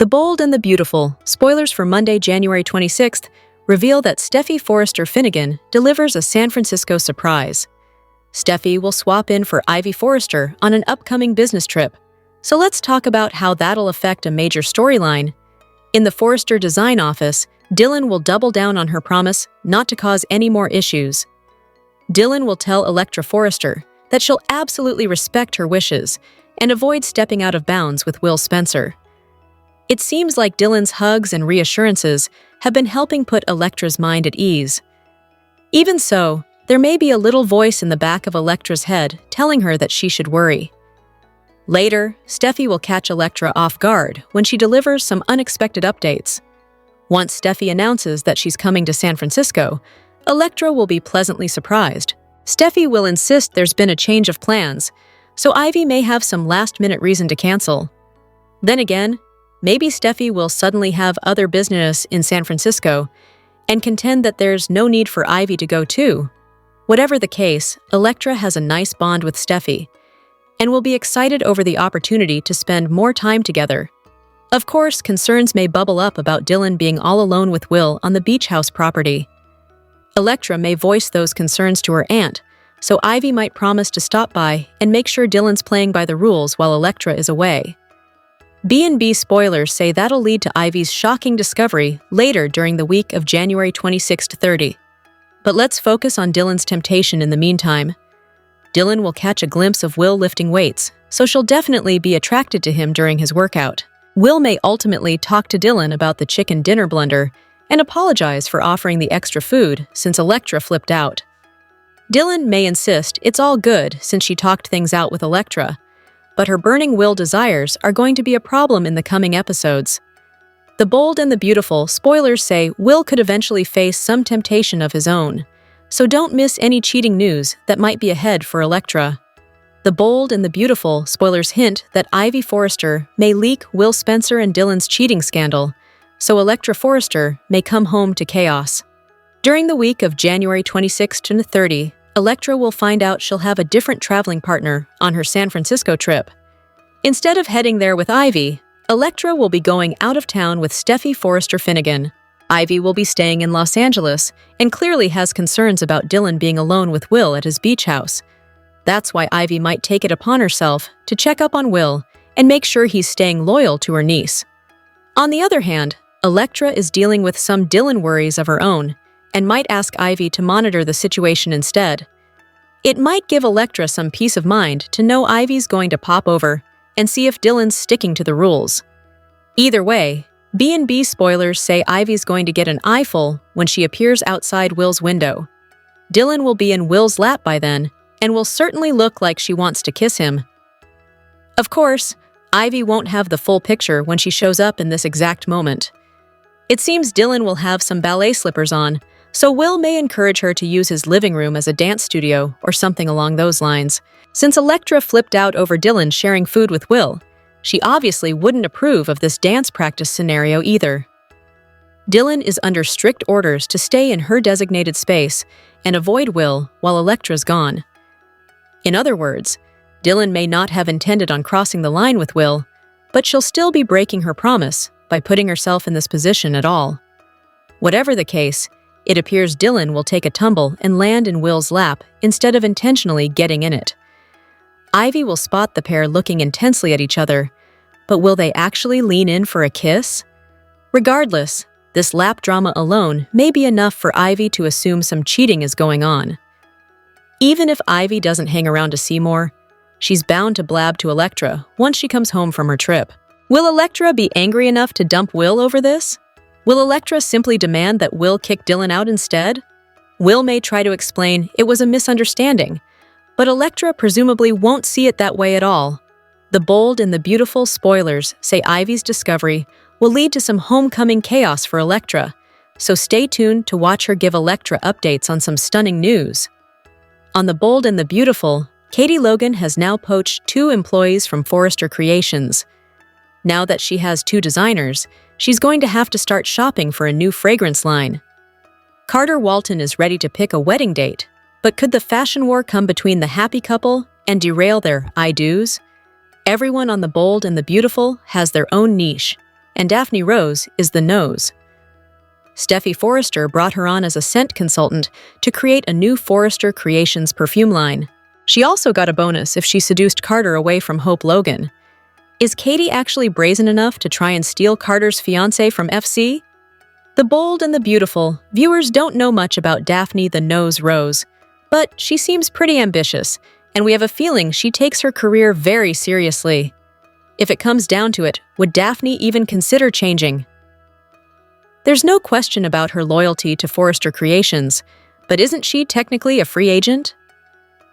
The Bold and the Beautiful, spoilers for Monday, January 26th, reveal that Steffy Forrester Finnegan delivers a San Francisco surprise. Steffy will swap in for Ivy Forrester on an upcoming business trip. So let's talk about how that'll affect a major storyline. In the Forrester design office, Dylan will double down on her promise not to cause any more issues. Dylan will tell Electra Forrester that she'll absolutely respect her wishes and avoid stepping out of bounds with Will Spencer. It seems like Dylan's hugs and reassurances have been helping put Electra's mind at ease. Even so, there may be a little voice in the back of Electra's head telling her that she should worry. Later, Steffy will catch Electra off guard when she delivers some unexpected updates. Once Steffy announces that she's coming to San Francisco, Electra will be pleasantly surprised. Steffy will insist there's been a change of plans, so Ivy may have some last-minute reason to cancel. Then again, maybe Steffy will suddenly have other business in San Francisco and contend that there's no need for Ivy to go too. Whatever the case, Electra has a nice bond with Steffy and will be excited over the opportunity to spend more time together. Of course, concerns may bubble up about Dylan being all alone with Will on the beach house property. Electra may voice those concerns to her aunt, so Ivy might promise to stop by and make sure Dylan's playing by the rules while Electra is away. B&B spoilers say that'll lead to Ivy's shocking discovery later during the week of January 26 to 30. But let's focus on Dylan's temptation in the meantime. Dylan will catch a glimpse of Will lifting weights, so she'll definitely be attracted to him during his workout. Will may ultimately talk to Dylan about the chicken dinner blunder and apologize for offering the extra food since Electra flipped out. Dylan may insist it's all good since she talked things out with Electra, but her burning Will desires are going to be a problem in the coming episodes. The Bold and the Beautiful spoilers say Will could eventually face some temptation of his own, so don't miss any cheating news that might be ahead for Electra. The Bold and the Beautiful spoilers hint that Ivy Forrester may leak Will Spencer and Dylan's cheating scandal, so Electra Forrester may come home to chaos. During the week of January 26 to 30, Electra will find out she'll have a different traveling partner on her San Francisco trip. Instead of heading there with Ivy, Electra will be going out of town with Steffy Forrester Finnegan. Ivy will be staying in Los Angeles and clearly has concerns about Dylan being alone with Will at his beach house. That's why Ivy might take it upon herself to check up on Will and make sure he's staying loyal to her niece. On the other hand, Electra is dealing with some Dylan worries of her own and might ask Ivy to monitor the situation instead. It might give Electra some peace of mind to know Ivy's going to pop over and see if Dylan's sticking to the rules. Either way, B&B spoilers say Ivy's going to get an eyeful when she appears outside Will's window. Dylan will be in Will's lap by then and will certainly look like she wants to kiss him. Of course, Ivy won't have the full picture when she shows up in this exact moment. It seems Dylan will have some ballet slippers on, so Will may encourage her to use his living room as a dance studio or something along those lines. Since Electra flipped out over Dylan sharing food with Will, she obviously wouldn't approve of this dance practice scenario either. Dylan is under strict orders to stay in her designated space and avoid Will while Electra's gone. In other words, Dylan may not have intended on crossing the line with Will, but she'll still be breaking her promise by putting herself in this position at all. Whatever the case, it appears Dylan will take a tumble and land in Will's lap instead of intentionally getting in it. Ivy will spot the pair looking intensely at each other, but will they actually lean in for a kiss? Regardless, this lap drama alone may be enough for Ivy to assume some cheating is going on. Even if Ivy doesn't hang around to see more, she's bound to blab to Electra once she comes home from her trip. Will Electra be angry enough to dump Will over this? Will Electra simply demand that Will kick Dylan out instead? Will may try to explain it was a misunderstanding, but Electra presumably won't see it that way at all. The Bold and the Beautiful spoilers say Ivy's discovery will lead to some homecoming chaos for Electra, so stay tuned to watch her give Electra updates on some stunning news. On The Bold and the Beautiful, Katie Logan has now poached 2 employees from Forrester Creations. Now that she has 2 designers, she's going to have to start shopping for a new fragrance line. Carter Walton is ready to pick a wedding date, but could the fashion war come between the happy couple and derail their I-dos? Everyone on The Bold and the Beautiful has their own niche. and Daphne Rose is the nose. Steffy Forrester brought her on as a scent consultant to create a new Forrester Creations perfume line. She also got a bonus if she seduced Carter away from Hope Logan. Is Katie actually brazen enough to try and steal Carter's fiancé from FC? The Bold and the Beautiful, viewers don't know much about Daphne the Nose Rose, but she seems pretty ambitious, and we have a feeling she takes her career very seriously. If it comes down to it, would Daphne even consider changing? There's no question about her loyalty to Forrester Creations, but isn't she technically a free agent?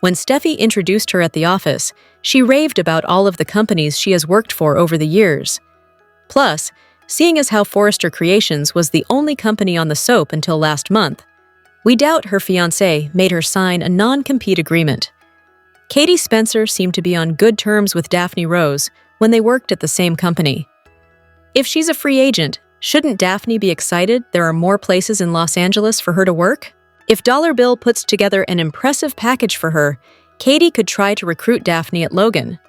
When Steffi introduced her at the office, she raved about all of the companies she has worked for over the years. Plus, seeing as how Forrester Creations was the only company on the soap until last month, we doubt her fiancé made her sign a non-compete agreement. Katie Spencer seemed to be on good terms with Daphne Rose when they worked at the same company. If she's a free agent, shouldn't Daphne be excited there are more places in Los Angeles for her to work? If Dollar Bill puts together an impressive package for her, Katie could try to recruit Daphne at Logan.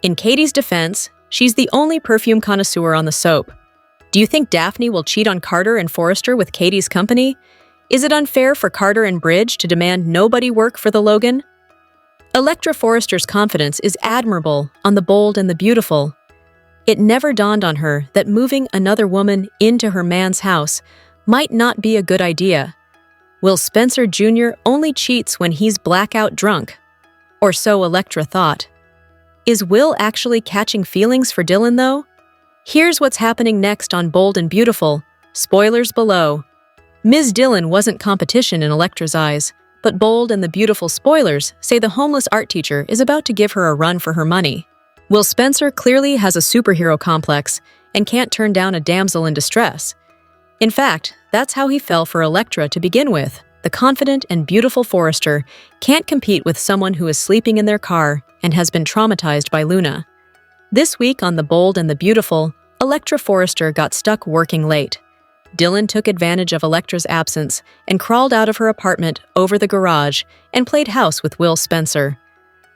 In Katie's defense, she's the only perfume connoisseur on the soap. Do you think Daphne will cheat on Carter and Forrester with Katie's company? Is it unfair for Carter and Bridge to demand nobody work for the Logan? Electra Forrester's confidence is admirable on The Bold and the Beautiful. It never dawned on her that moving another woman into her man's house might not be a good idea. Will Spencer Jr. only cheats when he's blackout drunk? Or so Electra thought. Is Will actually catching feelings for Dylan, though? Here's what's happening next on Bold and Beautiful. Spoilers below. Ms. Dylan wasn't competition in Electra's eyes, but Bold and the Beautiful spoilers say the homeless art teacher is about to give her a run for her money. Will Spencer clearly has a superhero complex and can't turn down a damsel in distress. In fact, that's how he fell for Electra to begin with. The confident and beautiful Forrester can't compete with someone who is sleeping in their car and has been traumatized by Luna. This week on The Bold and the Beautiful, Electra Forrester got stuck working late. Dylan took advantage of Electra's absence and crawled out of her apartment over the garage and played house with Will Spencer.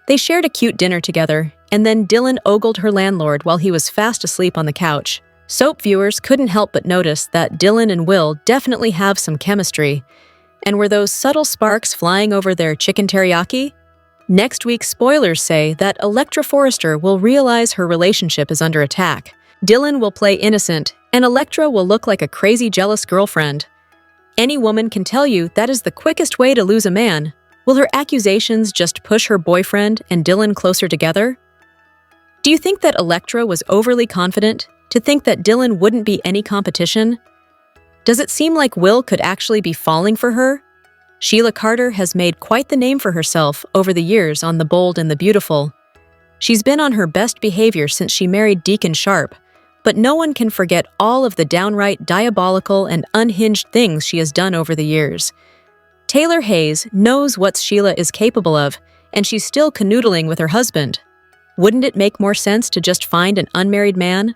They shared a cute dinner together, and then Dylan ogled her landlord while he was fast asleep on the couch. Soap viewers couldn't help but notice that Dylan and Will definitely have some chemistry. And were those subtle sparks flying over their chicken teriyaki? Next week's spoilers say that Electra Forrester will realize her relationship is under attack. Dylan will play innocent, and Electra will look like a crazy jealous girlfriend. Any woman can tell you that is the quickest way to lose a man. Will her accusations just push her boyfriend and Dylan closer together? Do you think that Electra was overly confident to think that Dylan wouldn't be any competition? Does it seem like Will could actually be falling for her? Sheila Carter has made quite the name for herself over the years on The Bold and the Beautiful. She's been on her best behavior since she married Deacon Sharp, but no one can forget all of the downright diabolical and unhinged things she has done over the years. Taylor Hayes knows what Sheila is capable of, and she's still canoodling with her husband. Wouldn't it make more sense to just find an unmarried man?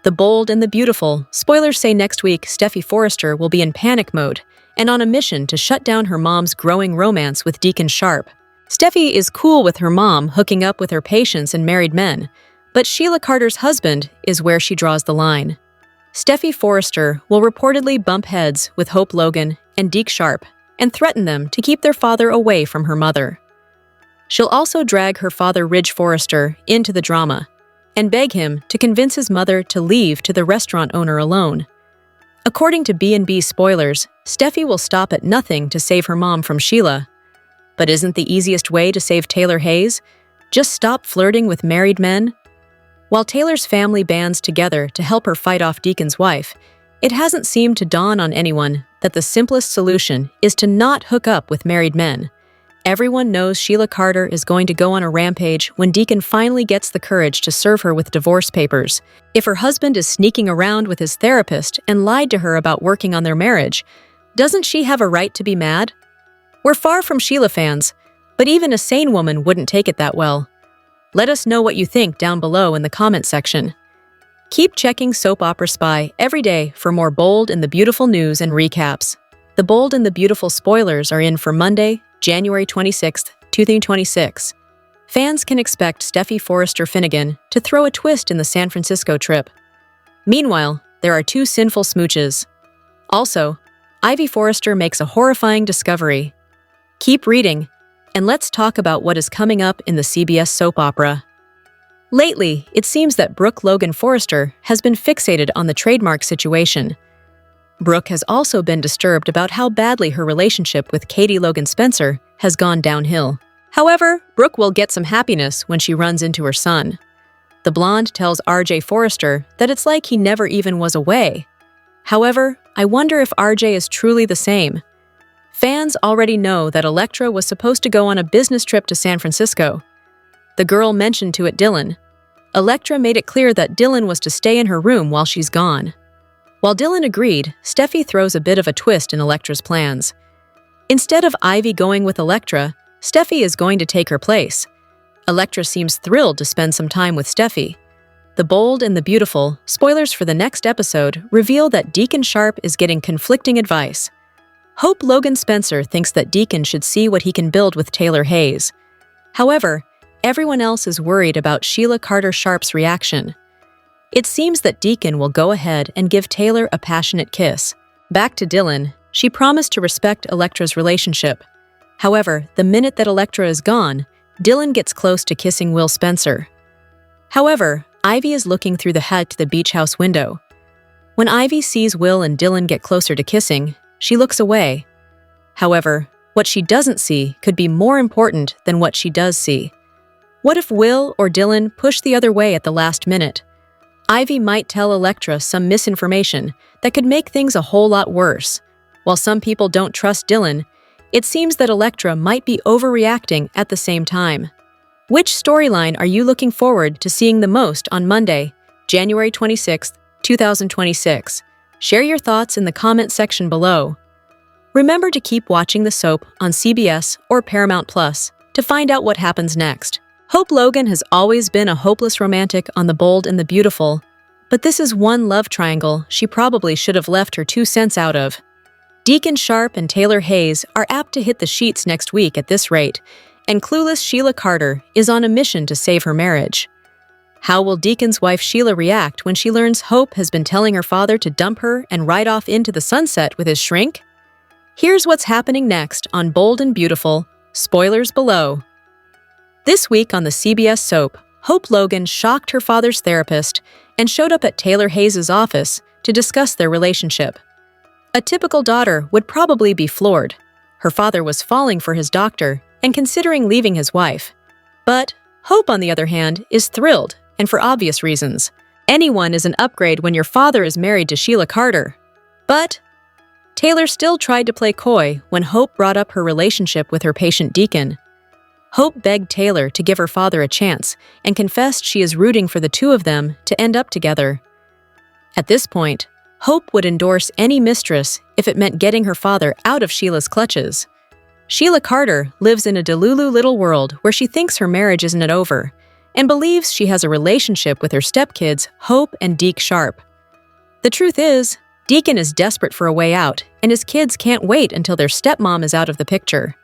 The Bold and the Beautiful, spoilers say next week Steffy Forrester will be in panic mode and on a mission to shut down her mom's growing romance with Deacon Sharp. Steffy is cool with her mom hooking up with her patients and married men, but Sheila Carter's husband is where she draws the line. Steffy Forrester will reportedly bump heads with Hope Logan and Deke Sharp and threaten them to keep their father away from her mother. She'll also drag her father Ridge Forrester into the drama and beg him to convince his mother to leave to the restaurant owner alone. According to B&B spoilers, Steffy will stop at nothing to save her mom from Sheila. But isn't the easiest way to save Taylor Hayes? Just stop flirting with married men? While Taylor's family bands together to help her fight off Deacon's wife, it hasn't seemed to dawn on anyone that the simplest solution is to not hook up with married men. Everyone knows Sheila Carter is going to go on a rampage when Deacon finally gets the courage to serve her with divorce papers. If her husband is sneaking around with his therapist and lied to her about working on their marriage, doesn't she have a right to be mad? We're far from Sheila fans, but even a sane woman wouldn't take it that well. Let us know what you think down below in the comment section. Keep checking Soap Opera Spy every day for more Bold and the Beautiful news and recaps. The Bold and the Beautiful spoilers are in for Monday, January 26th, 2026. Fans can expect Steffy Forrester Finnegan to throw a twist in the San Francisco trip. Meanwhile, there are two sinful smooches. Also, Ivy Forrester makes a horrifying discovery. Keep reading, and let's talk about what is coming up in the CBS soap opera. Lately, it seems that Brooke Logan Forrester has been fixated on the trademark situation. Brooke has also been disturbed about how badly her relationship with Katie Logan Spencer has gone downhill. However, Brooke will get some happiness when she runs into her son. The blonde tells RJ Forrester that it's like he never even was away. However, I wonder if RJ is truly the same. Fans already know that Elektra was supposed to go on a business trip to San Francisco. The girl mentioned to it Dylan. Elektra made it clear that Dylan was to stay in her room while she's gone. While Dylan agreed, Steffy throws a bit of a twist in Elektra's plans. Instead of Ivy going with Elektra, Steffy is going to take her place. Elektra seems thrilled to spend some time with Steffy. The Bold and the Beautiful, spoilers for the next episode, reveal that Deacon Sharp is getting conflicting advice. Hope Logan Spencer thinks that Deacon should see what he can build with Taylor Hayes. However, everyone else is worried about Sheila Carter Sharp's reaction. It seems that Deacon will go ahead and give Taylor a passionate kiss. Back to Dylan, she promised to respect Elektra's relationship. However, the minute that Elektra is gone, Dylan gets close to kissing Will Spencer. However, Ivy is looking through the hut to the beach house window. When Ivy sees Will and Dylan get closer to kissing, she looks away. However, what she doesn't see could be more important than what she does see. What if Will or Dylan push the other way at the last minute? Ivy might tell Elektra some misinformation that could make things a whole lot worse. While some people don't trust Dylan, it seems that Elektra might be overreacting at the same time. Which storyline are you looking forward to seeing the most on Monday, January 26, 2026? Share your thoughts in the comment section below. Remember to keep watching the soap on CBS or Paramount Plus to find out what happens next. Hope Logan has always been a hopeless romantic on The Bold and the Beautiful, but this is one love triangle she probably should have left her 2 cents out of. Deacon Sharp and Taylor Hayes are apt to hit the sheets next week at this rate, and clueless Sheila Carter is on a mission to save her marriage. How will Deacon's wife Sheila react when she learns Hope has been telling her father to dump her and ride off into the sunset with his shrink? Here's what's happening next on Bold and Beautiful. Spoilers below. This week on the CBS soap, Hope Logan shocked her father's therapist and showed up at Taylor Hayes' office to discuss their relationship. A typical daughter would probably be floored. Her father was falling for his doctor and considering leaving his wife. But Hope, on the other hand, is thrilled, and for obvious reasons. Anyone is an upgrade when your father is married to Sheila Carter. But Taylor still tried to play coy when Hope brought up her relationship with her patient Deacon. Hope begged Taylor to give her father a chance and confessed she is rooting for the two of them to end up together. At this point, Hope would endorse any mistress if it meant getting her father out of Sheila's clutches. Sheila Carter lives in a delulu little world where she thinks her marriage isn't over and believes she has a relationship with her stepkids, Hope and Deke Sharp. The truth is, Deacon is desperate for a way out, and his kids can't wait until their stepmom is out of the picture.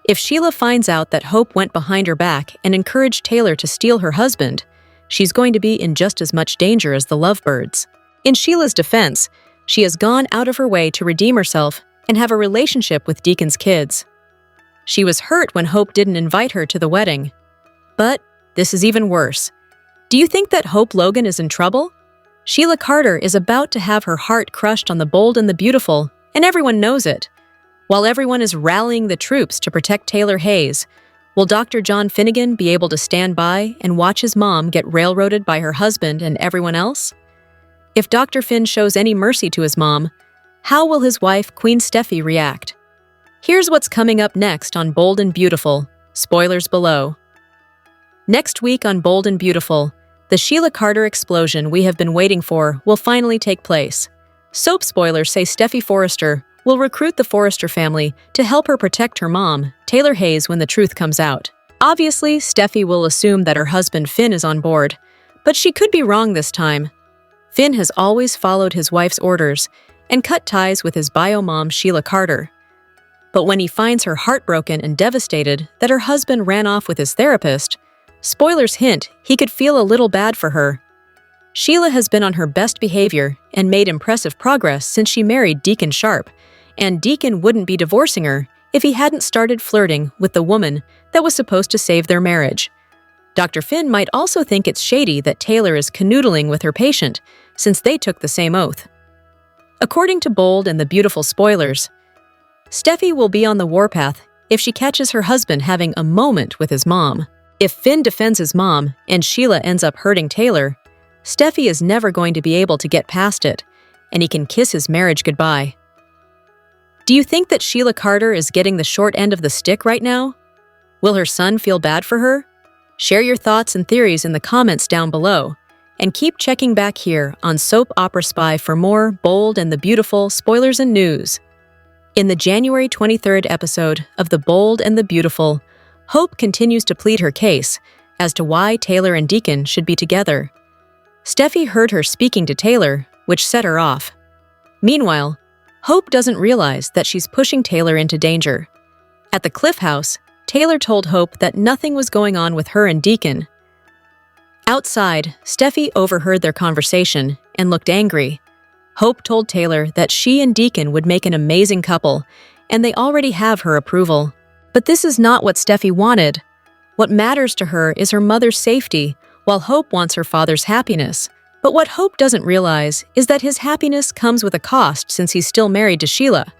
If Sheila finds out that Hope went behind her back and encouraged Taylor to steal her husband, she's going to be in just as much danger as the lovebirds. In Sheila's defense, she has gone out of her way to redeem herself and have a relationship with Deacon's kids. She was hurt when Hope didn't invite her to the wedding. But this is even worse. Do you think that Hope Logan is in trouble? Sheila Carter is about to have her heart crushed on The Bold and the Beautiful, and everyone knows it. While everyone is rallying the troops to protect Taylor Hayes, will Dr. John Finnegan be able to stand by and watch his mom get railroaded by her husband and everyone else? If Dr. Finn shows any mercy to his mom, how will his wife, Queen Steffy, react? Here's what's coming up next on Bold and Beautiful. Spoilers below. Next week on Bold and Beautiful, the Sheila Carter explosion we have been waiting for will finally take place. Soap spoilers say Steffy Forrester will recruit the Forrester family to help her protect her mom, Taylor Hayes, when the truth comes out. Obviously, Steffy will assume that her husband Finn is on board, but she could be wrong this time. Finn has always followed his wife's orders and cut ties with his bio mom, Sheila Carter. But when he finds her heartbroken and devastated that her husband ran off with his therapist, spoilers hint he could feel a little bad for her. Sheila has been on her best behavior and made impressive progress since she married Deacon Sharp, and Deacon wouldn't be divorcing her if he hadn't started flirting with the woman that was supposed to save their marriage. Dr. Finn might also think it's shady that Taylor is canoodling with her patient, since they took the same oath. According to Bold and the Beautiful spoilers, Steffy will be on the warpath if she catches her husband having a moment with his mom. If Finn defends his mom and Sheila ends up hurting Taylor, Steffy is never going to be able to get past it, and he can kiss his marriage goodbye. Do you think that Sheila Carter is getting the short end of the stick right now? Will her son feel bad for her? Share your thoughts and theories in the comments down below, and keep checking back here on Soap Opera Spy for more Bold and the Beautiful spoilers and news. In the January 23rd episode of The Bold and the Beautiful, Hope continues to plead her case as to why Taylor and Deacon should be together. Steffy heard her speaking to Taylor, which set her off. Meanwhile, Hope doesn't realize that she's pushing Taylor into danger. At the Cliff House, Taylor told Hope that nothing was going on with her and Deacon. Outside, Steffy overheard their conversation and looked angry. Hope told Taylor that she and Deacon would make an amazing couple, and they already have her approval. But this is not what Steffy wanted. What matters to her is her mother's safety, while Hope wants her father's happiness. But what Hope doesn't realize is that his happiness comes with a cost since he's still married to Sheila.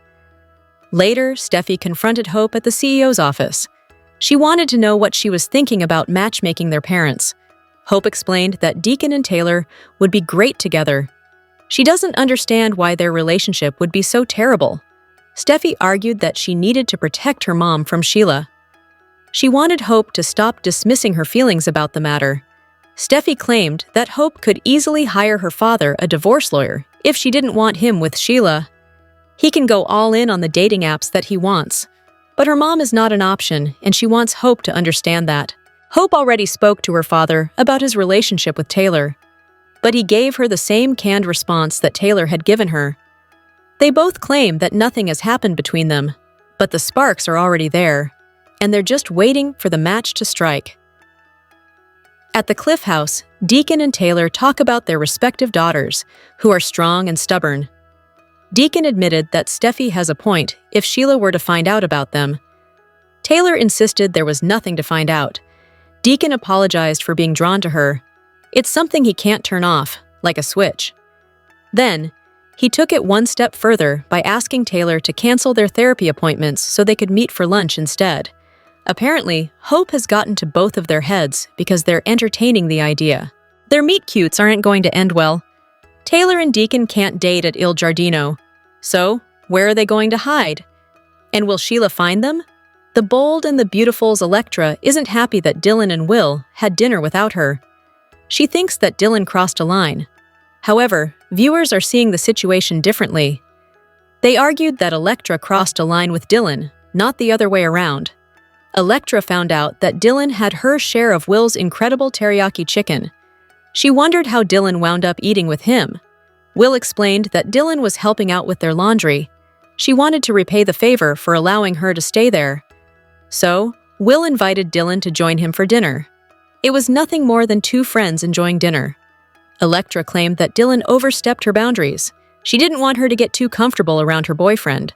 Later, Steffy confronted Hope at the CEO's office. She wanted to know what she was thinking about matchmaking their parents. Hope explained that Deacon and Taylor would be great together. She doesn't understand why their relationship would be so terrible. Steffy argued that she needed to protect her mom from Sheila. She wanted Hope to stop dismissing her feelings about the matter. Steffy claimed that Hope could easily hire her father a divorce lawyer if she didn't want him with Sheila. He can go all in on the dating apps that he wants. But her mom is not an option, and she wants Hope to understand that. Hope already spoke to her father about his relationship with Taylor, but he gave her the same canned response that Taylor had given her. They both claim that nothing has happened between them, but the sparks are already there, and they're just waiting for the match to strike. At the Cliff House, Deacon and Taylor talk about their respective daughters, who are strong and stubborn. Deacon admitted that Steffy has a point if Sheila were to find out about them. Taylor insisted there was nothing to find out. Deacon apologized for being drawn to her. It's something he can't turn off, like a switch. Then, he took it one step further by asking Taylor to cancel their therapy appointments so they could meet for lunch instead. Apparently, Hope has gotten to both of their heads because they're entertaining the idea. Their meet-cutes aren't going to end well. Taylor and Deacon can't date at Il Giardino. So, where are they going to hide? And will Sheila find them? The Bold and the Beautiful's Electra isn't happy that Dylan and Will had dinner without her. She thinks that Dylan crossed a line. However, viewers are seeing the situation differently. They argued that Electra crossed a line with Dylan, not the other way around. Electra found out that Dylan had her share of Will's incredible teriyaki chicken. She wondered how Dylan wound up eating with him. Will explained that Dylan was helping out with their laundry. She wanted to repay the favor for allowing her to stay there. So, Will invited Dylan to join him for dinner. It was nothing more than two friends enjoying dinner. Electra claimed that Dylan overstepped her boundaries. She didn't want her to get too comfortable around her boyfriend.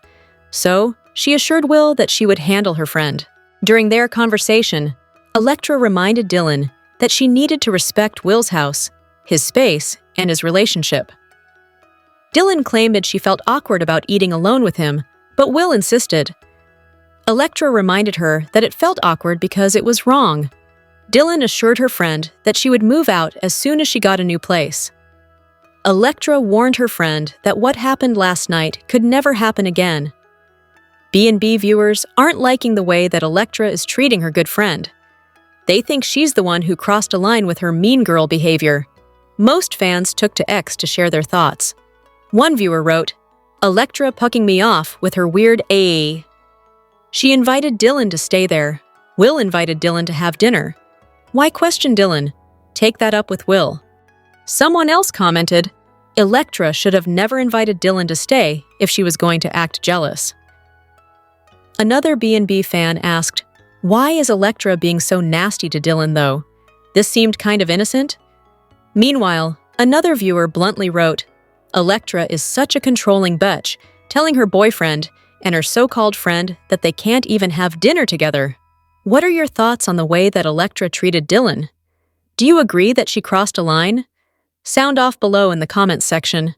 So, she assured Will that she would handle her friend. During their conversation, Electra reminded Dylan that she needed to respect Will's house, his space, and his relationship. Dylan claimed that she felt awkward about eating alone with him, but Will insisted. Electra reminded her that it felt awkward because it was wrong. Dylan assured her friend that she would move out as soon as she got a new place. Electra warned her friend that what happened last night could never happen again. B&B viewers aren't liking the way that Electra is treating her good friend. They think she's the one who crossed a line with her mean girl behavior. Most fans took to X to share their thoughts. One viewer wrote, "Electra pucking me off with her weird A." She invited Dylan to stay there. Will invited Dylan to have dinner. Why question Dylan? Take that up with Will. Someone else commented, Electra should have never invited Dylan to stay if she was going to act jealous. Another B&B fan asked, why is Electra being so nasty to Dylan though? This seemed kind of innocent. Meanwhile, Another viewer bluntly wrote, "Electra is such a controlling bitch, telling her boyfriend and her so-called friend that they can't even have dinner together." What are your thoughts on the way that Electra treated Dylan? Do you agree that she crossed a line? Sound off below in the comments section.